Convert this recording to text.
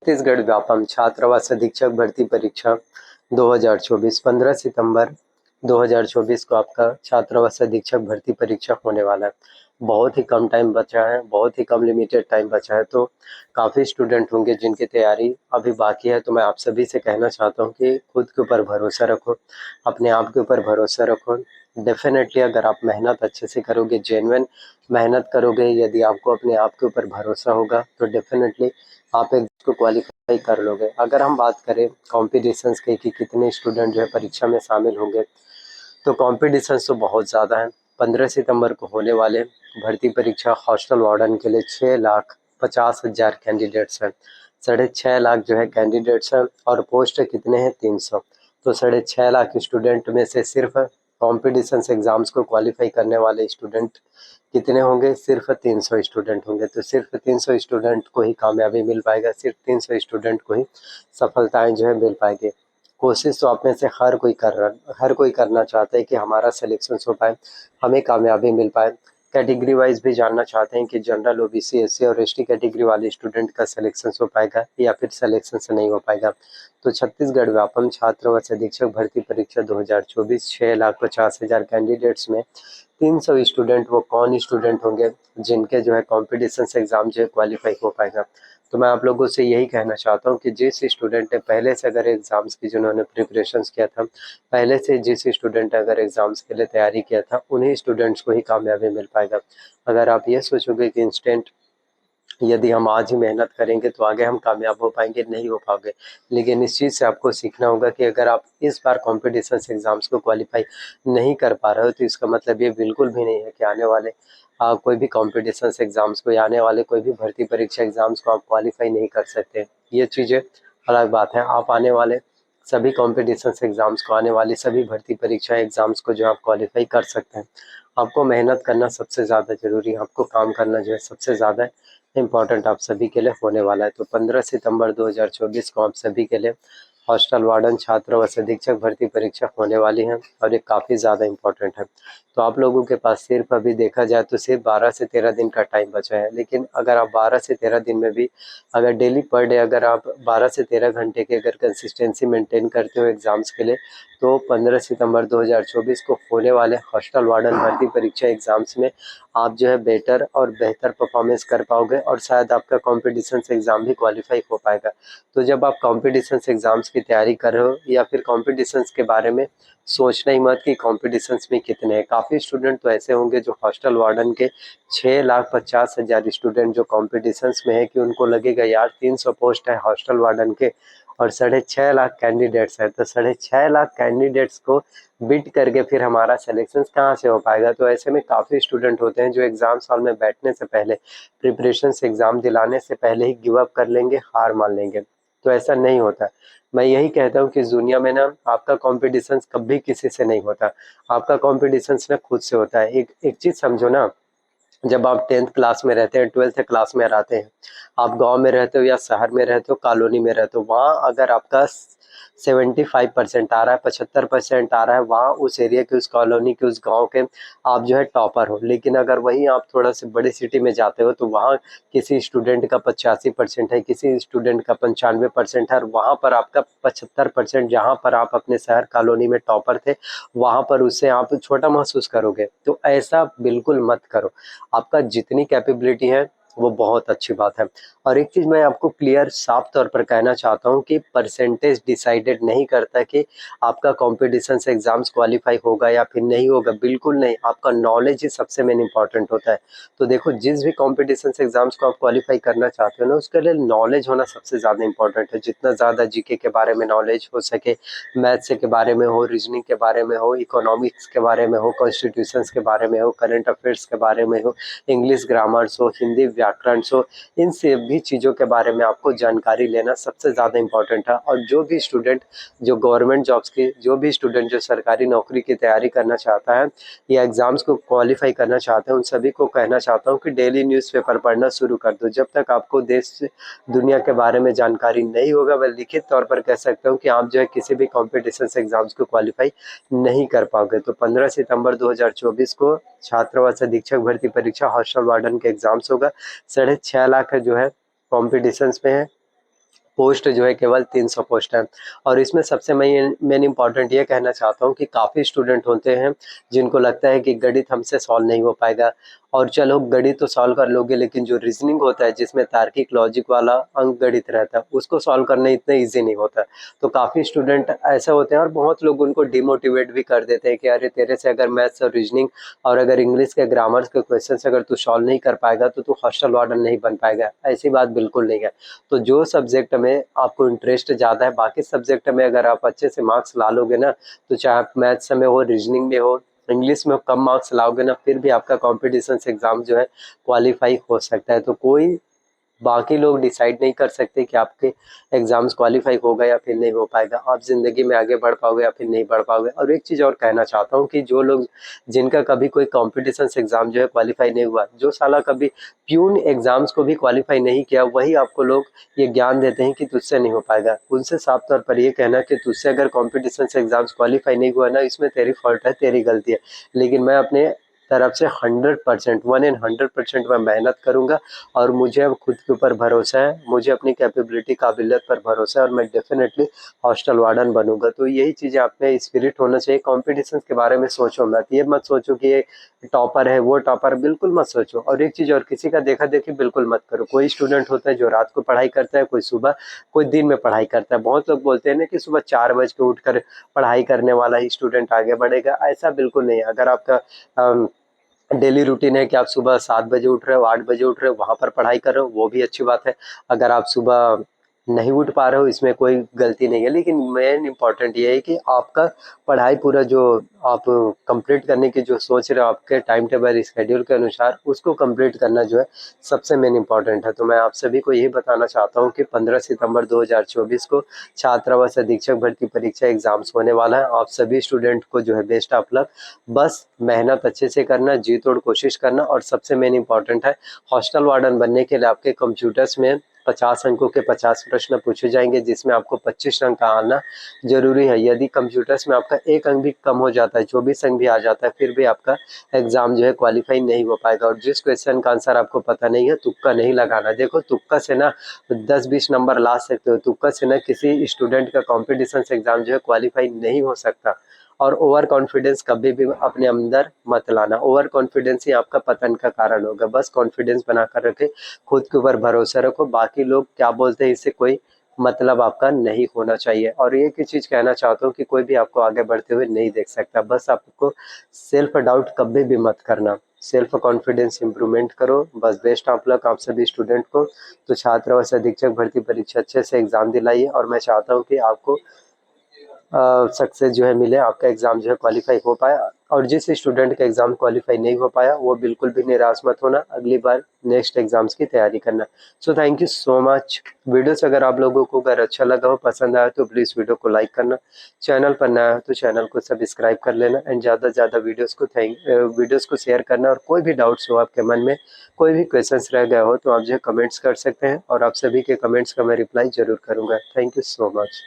छत्तीसगढ़ व्यापम छात्रावास अधीक्षक भर्ती परीक्षा 2024 15 सितंबर 2024 को आपका छात्रावास अधीक्षक भर्ती परीक्षा होने वाला है। बहुत ही कम टाइम बचा है, बहुत ही कम लिमिटेड टाइम बचा है, तो काफ़ी स्टूडेंट होंगे जिनकी तैयारी अभी बाकी है। तो मैं आप सभी से कहना चाहता हूं कि खुद के ऊपर भरोसा रखो, अपने आप के ऊपर भरोसा रखो। डेफिनेटली अगर आप मेहनत अच्छे से करोगे, जेन्युइन मेहनत करोगे, यदि आपको अपने आप के ऊपर भरोसा होगा तो डेफिनेटली आप एक को क्वालिफाई कर लोगे। अगर हम बात करें कॉम्पिटिशन्स के कि कितने स्टूडेंट जो है परीक्षा में शामिल होंगे, तो कॉम्पिटिशन्स तो बहुत ज़्यादा है। 15 सितंबर को होने वाले भर्ती परीक्षा हॉस्टल वार्डन के लिए 6,50,000 कैंडिडेट्स हैं। 6.5 लाख जो है कैंडिडेट्स हैं और पोस्ट कितने हैं 300। तो 6.5 लाख स्टूडेंट में से सिर्फ कॉम्पिटिशन्स एग्ज़ाम्स को क्वालिफाई करने वाले स्टूडेंट कितने होंगे? सिर्फ 300 स्टूडेंट होंगे। तो सिर्फ 300 स्टूडेंट को ही कामयाबी मिल पाएगा, सिर्फ 300 स्टूडेंट को ही सफलताएं जो है मिल पाएगी। कोशिश तो आप में से हर कोई करना चाहता है कि हमारा सिलेक्शन हो पाए, हमें कामयाबी मिल पाए। कैटेगरी वाइज भी जानना चाहते हैं कि जनरल, ओबीसी, एससी और एसटी कैटेगरी वाले स्टूडेंट का सिलेक्शन हो पाएगा या फिर सिलेक्शन से नहीं हो पाएगा। तो छत्तीसगढ़ व्यापम छात्रावास अधीक्षक भर्ती परीक्षा 2024 6,50,000 कैंडिडेट्स में 300 स्टूडेंट, वो कौन स्टूडेंट होंगे जिनके जो है कॉम्पिटिशन एग्जाम जो है क्वालिफाई हो पाएगा। तो मैं आप लोगों से यही कहना चाहता हूँ कि जिस स्टूडेंट ने पहले से अगर एग्ज़ाम्स की जिन्होंने प्रिपरेशंस किया था, पहले से जिस स्टूडेंट ने अगर एग्ज़ाम्स के लिए तैयारी किया था, उन्हीं स्टूडेंट्स को ही कामयाबी मिल पाएगा। अगर आप ये सोचोगे कि इंस्टेंट यदि हम आज ही मेहनत करेंगे तो आगे हम कामयाब हो पाएंगे, नहीं हो पाओगे। लेकिन इस चीज़ से आपको सीखना होगा कि अगर आप इस बार कॉम्पिटिशन एग्ज़ाम्स को क्वालिफाई नहीं कर पा रहे हो, तो इसका मतलब ये बिल्कुल भी नहीं है कि आने वाले कोई भी कॉम्पिटिशन एग्ज़ाम्स को या आने वाले कोई भी भर्ती परीक्षा एग्ज़ाम्स को आप क्वालिफाई नहीं कर सकते। ये चीज़ें अलग बात है। आप आने वाले सभी कॉम्पिटिशन एग्ज़ाम्स को, आने वाली सभी भर्ती परीक्षा एग्ज़ाम्स को जो आप क्वालिफाई कर सकते हैं। आपको मेहनत करना सबसे ज़्यादा ज़रूरी है, आपको काम करना जो है सबसे ज़्यादा इम्पॉर्टेंट आप सभी के लिए होने वाला है। तो 15 सितंबर 2024 को आप सभी के लिए हॉस्टल वार्डन छात्रावास अधीक्षक भर्ती परीक्षा होने वाली है और ये काफ़ी ज़्यादा इम्पोर्टेंट है। तो आप लोगों के पास सिर्फ अभी देखा जाए तो सिर्फ 12 से 13 दिन का टाइम बचा है। लेकिन अगर आप 12 से 13 दिन में भी अगर डेली पर डे अगर आप 12 से 13 घंटे की अगर कंसिस्टेंसी मेंटेन करते हो एग्ज़ाम्स के लिए, तो 15 सितंबर 2024 को होने वाले हॉस्टल वार्डन भर्ती परीक्षा एग्ज़ाम्स में आप जो है बेटर और बेहतर परफॉर्मेंस कर पाओगे और शायद आपका कॉम्पिटिशन एग्ज़ाम भी क्वालिफाई हो पाएगा। तो जब आप कॉम्पिटिशन एग्ज़ाम्स की तैयारी कर रहे हो या फिर कॉम्पिटिशन्स के बारे में सोचना ही मत कि कॉम्पिटिशन्स में कितने हैं। काफ़ी स्टूडेंट तो ऐसे होंगे जो हॉस्टल वार्डन के 6,50,000 स्टूडेंट जो कॉम्पिटिशन्स में है कि उनको लगेगा यार 300 पोस्ट है हॉस्टल वार्डन के और 6.5 लाख कैंडिडेट्स हैं, तो 6.5 लाख कैंडिडेट्स को बिट करके फिर हमारा सिलेक्शन कहाँ से हो पाएगा। तो ऐसे में काफ़ी स्टूडेंट होते हैं जो एग्ज़ाम हॉल में बैठने से पहले, प्रिपरेशन से एग्ज़ाम दिलाने से पहले ही गिव अप कर लेंगे, हार मान लेंगे। तो ऐसा नहीं होता। मैं यही कहता हूँ कि इस दुनिया में ना आपका कॉम्पिटिशन कभी किसी से नहीं होता, आपका कॉम्पिटिशन ना खुद से होता है। एक चीज़ समझो ना, जब आप 10th क्लास में रहते हैं, 12th क्लास में रहते हैं, आप गांव में रहते हो या शहर में रहते हो, कॉलोनी में रहते हो, वहाँ अगर आपका 75% आ रहा है, 75% आ रहा है, वहाँ उस एरिया के, उस कॉलोनी के, उस गांव के आप जो है टॉपर हो। लेकिन अगर वही आप थोड़ा से बड़े सिटी में जाते हो तो वहाँ किसी स्टूडेंट का 85% है, किसी स्टूडेंट का 95% है और वहाँ पर आपका 75%, जहाँ पर आप अपने शहर कॉलोनी में टॉपर थे, वहाँ पर उससे आप छोटा महसूस करोगे। तो ऐसा बिल्कुल मत करो। आपका जितनी कैपेबिलिटी है वो बहुत अच्छी बात है। और एक चीज़ मैं आपको क्लियर साफ तौर पर कहना चाहता हूँ कि परसेंटेज डिसाइडेड नहीं करता कि आपका कॉम्पिटिशन से एग्ज़ाम्स क्वालिफाई होगा या फिर नहीं होगा, बिल्कुल नहीं। आपका नॉलेज ही सबसे मेन इंपॉर्टेंट होता है। तो देखो, जिस भी कॉम्पिटिशन से एग्ज़ाम्स को आप क्वालिफाई करना चाहते हो ना, उसके लिए नॉलेज होना सबसे ज़्यादा इंपॉर्टेंट है। जितना ज़्यादा जीके के बारे में नॉलेज हो सके, मैथ्स के बारे में हो, रीजनिंग के बारे में हो, इकोनॉमिक्स के बारे में हो, कॉन्स्टिट्यूशंस के बारे में हो, करंट अफेयर्स के बारे में हो, इंग्लिश ग्रामर्स हो, हिंदी व्याकरण हो, इन सभी चीज़ों के बारे में आपको जानकारी लेना सबसे ज़्यादा इम्पोर्टेंट है। और जो भी स्टूडेंट जो गवर्नमेंट जॉब्स की, जो भी स्टूडेंट जो सरकारी नौकरी की तैयारी करना चाहता है या एग्ज़ाम्स को क्वालिफाई करना चाहते हैं, उन सभी को कहना चाहता हूँ कि डेली न्यूज़पेपर पढ़ना शुरू कर दो। जब तक आपको देश दुनिया के बारे में जानकारी नहीं होगा, मैं लिखित तौर पर कह सकता हूँ कि आप जो है किसी भी कॉम्पिटिशन एग्ज़ाम्स को क्वालिफाई नहीं कर पाओगे। तो 15 सितंबर 2024 को छात्रावास अधीक्षक भर्ती परीक्षा हॉस्टल वार्डन के एग्ज़ाम्स होगा। 6.5 लाख जो है कॉम्पिटिशन्स में है, पोस्ट जो है केवल 300 पोस्ट है। और इसमें सबसे मेन इम्पॉर्टेंट ये कहना चाहता हूँ कि काफ़ी स्टूडेंट होते हैं जिनको लगता है कि गणित हमसे सॉल्व नहीं हो पाएगा, और चलो गणित तो सॉल्व कर लोगे, लेकिन जो रीजनिंग होता है जिसमें तार्किक लॉजिक वाला अंक गणित रहता है उसको सॉल्व करना इतना ईजी नहीं होता। तो काफ़ी स्टूडेंट ऐसे होते हैं और बहुत लोग उनको डिमोटिवेट भी कर देते हैं कि अरे तेरे से अगर मैथ्स और रीजनिंग और अगर इंग्लिश के ग्रामर्स के क्वेश्चन अगर तू सॉल्व नहीं कर पाएगा तो तू हॉस्टल वार्डन नहीं बन पाएगा। ऐसी बात बिल्कुल नहीं है। तो जो सब्जेक्ट में आपको इंटरेस्ट ज़्यादा है, बाकी सब्जेक्ट में अगर आप अच्छे से मार्क्स ला लोगे ना, तो चाहे आप मैथ्स में हो, रीजनिंग में हो, इंग्लिश में कम मार्क्स लाओगे ना, फिर भी आपका कॉम्पिटिशन एग्जाम जो है क्वालिफाई हो सकता है। तो कोई बाकी लोग डिसाइड नहीं कर सकते कि आपके एग्जाम्स क्वालिफाई होगा या फिर नहीं हो पाएगा, आप ज़िंदगी में आगे बढ़ पाओगे या फिर नहीं बढ़ पाओगे। और एक चीज़ और कहना चाहता हूँ कि जो लोग जिनका कभी कोई कॉम्पिटिशन एग्जाम जो है क्वालिफाई नहीं हुआ, जो साला कभी प्यून एग्जाम्स को भी क्वालिफाई नहीं किया, वही आपको लोग ये ज्ञान देते हैं कि तुझसे नहीं हो पाएगा। उनसे साफ तौर पर ये कहना कि तुझसे अगर कॉम्पिटिशन एग्जाम्स क्वालिफाई नहीं हुआ ना, इसमें तेरी फॉल्ट है, तेरी गलती है। लेकिन मैं अपने तरफ से 100% 100% मैं मेहनत करूंगा, और मुझे अब खुद के ऊपर भरोसा है, मुझे अपनी कैपेबिलिटी काबिलियत पर भरोसा है, और मैं डेफिनेटली हॉस्टल वार्डन बनूंगा। तो यही चीज़ें आप में स्पिरिट होना चाहिए। कॉम्पिटिशन के बारे में सोचो मत, ये मत सोचो कि ये टॉपर है, वो टॉपर, बिल्कुल मत सोचो। और एक चीज़ और, किसी का देखा देखी बिल्कुल मत करो। कोई स्टूडेंट होता है जो रात को पढ़ाई करता है, कोई सुबह, कोई दिन में पढ़ाई करता है। बहुत लोग बोलते हैं ना कि सुबह 4 बज के उठकर पढ़ाई करने वाला ही स्टूडेंट आगे बढ़ेगा, ऐसा बिल्कुल नहीं है। अगर आपका डेली रूटीन है कि आप सुबह 7 बजे उठ रहे हो, 8 बजे उठ रहे हो, वहाँ पर पढ़ाई कर रहे हो, वो भी अच्छी बात है। अगर आप सुबह नहीं उठ पा रहे हो, इसमें कोई गलती नहीं है। लेकिन मेन इम्पॉर्टेंट ये है कि आपका पढ़ाई पूरा जो आप कंप्लीट करने की जो सोच रहे हो आपके टाइम टेबल स्केड्यूल के अनुसार, उसको कंप्लीट करना जो है सबसे मेन इम्पॉर्टेंट है। तो मैं आप सभी को यही बताना चाहता हूँ कि 15 सितंबर 2024 को छात्रावास अधीक्षक भर्ती परीक्षा एग्जाम्स होने वाला है। आप सभी स्टूडेंट को जो है बेस्ट ऑफ लक। बस मेहनत अच्छे से करना, जी तोड़ कोशिश करना, और सबसे मेन इंपॉर्टेंट है हॉस्टल वार्डन बनने के लिए आपके कंप्यूटर्स में 50 अंकों के 50 प्रश्न पूछे जाएंगे, जिसमें आपको 25 अंक का आना जरूरी है। यदि कंप्यूटर्स में आपका एक अंक भी कम हो जाता है, 24 अंक भी आ जाता है, फिर भी आपका एग्जाम जो है क्वालिफाई नहीं हो पाएगा। और जिस क्वेश्चन का आंसर आपको पता नहीं है, तुक्का नहीं लगाना। देखो तुक्का से ना 10-20 नंबर ला सकते हो, तुक्का से ना किसी स्टूडेंट का कॉम्पिटिशन एग्जाम जो है क्वालिफाई नहीं हो सकता। और ओवर कॉन्फिडेंस कभी भी अपने अंदर मत लाना, ओवर कॉन्फिडेंस ही आपका पतन का कारण होगा। बस कॉन्फिडेंस बना कर रखे, खुद के ऊपर भरोसा रखो, बाकी लोग क्या बोलते हैं इससे कोई मतलब आपका नहीं होना चाहिए। और एक ही चीज कहना चाहता हूँ कि कोई भी आपको आगे बढ़ते हुए नहीं देख सकता। बस आपको सेल्फ डाउट कभी भी मत करना, सेल्फ कॉन्फिडेंस इंप्रूवमेंट करो। बस बेस्ट ऑफ लक आप सभी स्टूडेंट को। तो छात्रावास अधीक्षक भर्ती परीक्षा अच्छे से एग्जाम दिलाइए, और मैं चाहता हूँ कि आपको सक्सेस जो है मिले, आपका एग्जाम जो है क्वालिफाई हो पाया। और जिस स्टूडेंट का एग्जाम क्वालिफाई नहीं हो पाया, वो बिल्कुल भी निराश मत होना, अगली बार नेक्स्ट एग्जाम्स की तैयारी करना। So thank you so much. Videos अगर आप लोगों को अगर अच्छा लगा हो, पसंद आया, तो प्लीज़ वीडियो को लाइक करना, चैनल पर नया हो तो चैनल को सब्सक्राइब कर लेना, एंड ज़्यादा से ज़्यादा वीडियोस को शेयर करना। और कोई भी डाउट्स हो आपके मन में, कोई भी क्वेश्चंस रह गया हो, तो आप जो कमेंट्स कर सकते हैं, और आप सभी के कमेंट्स का मैं रिप्लाई जरूर करूँगा। Thank you so much.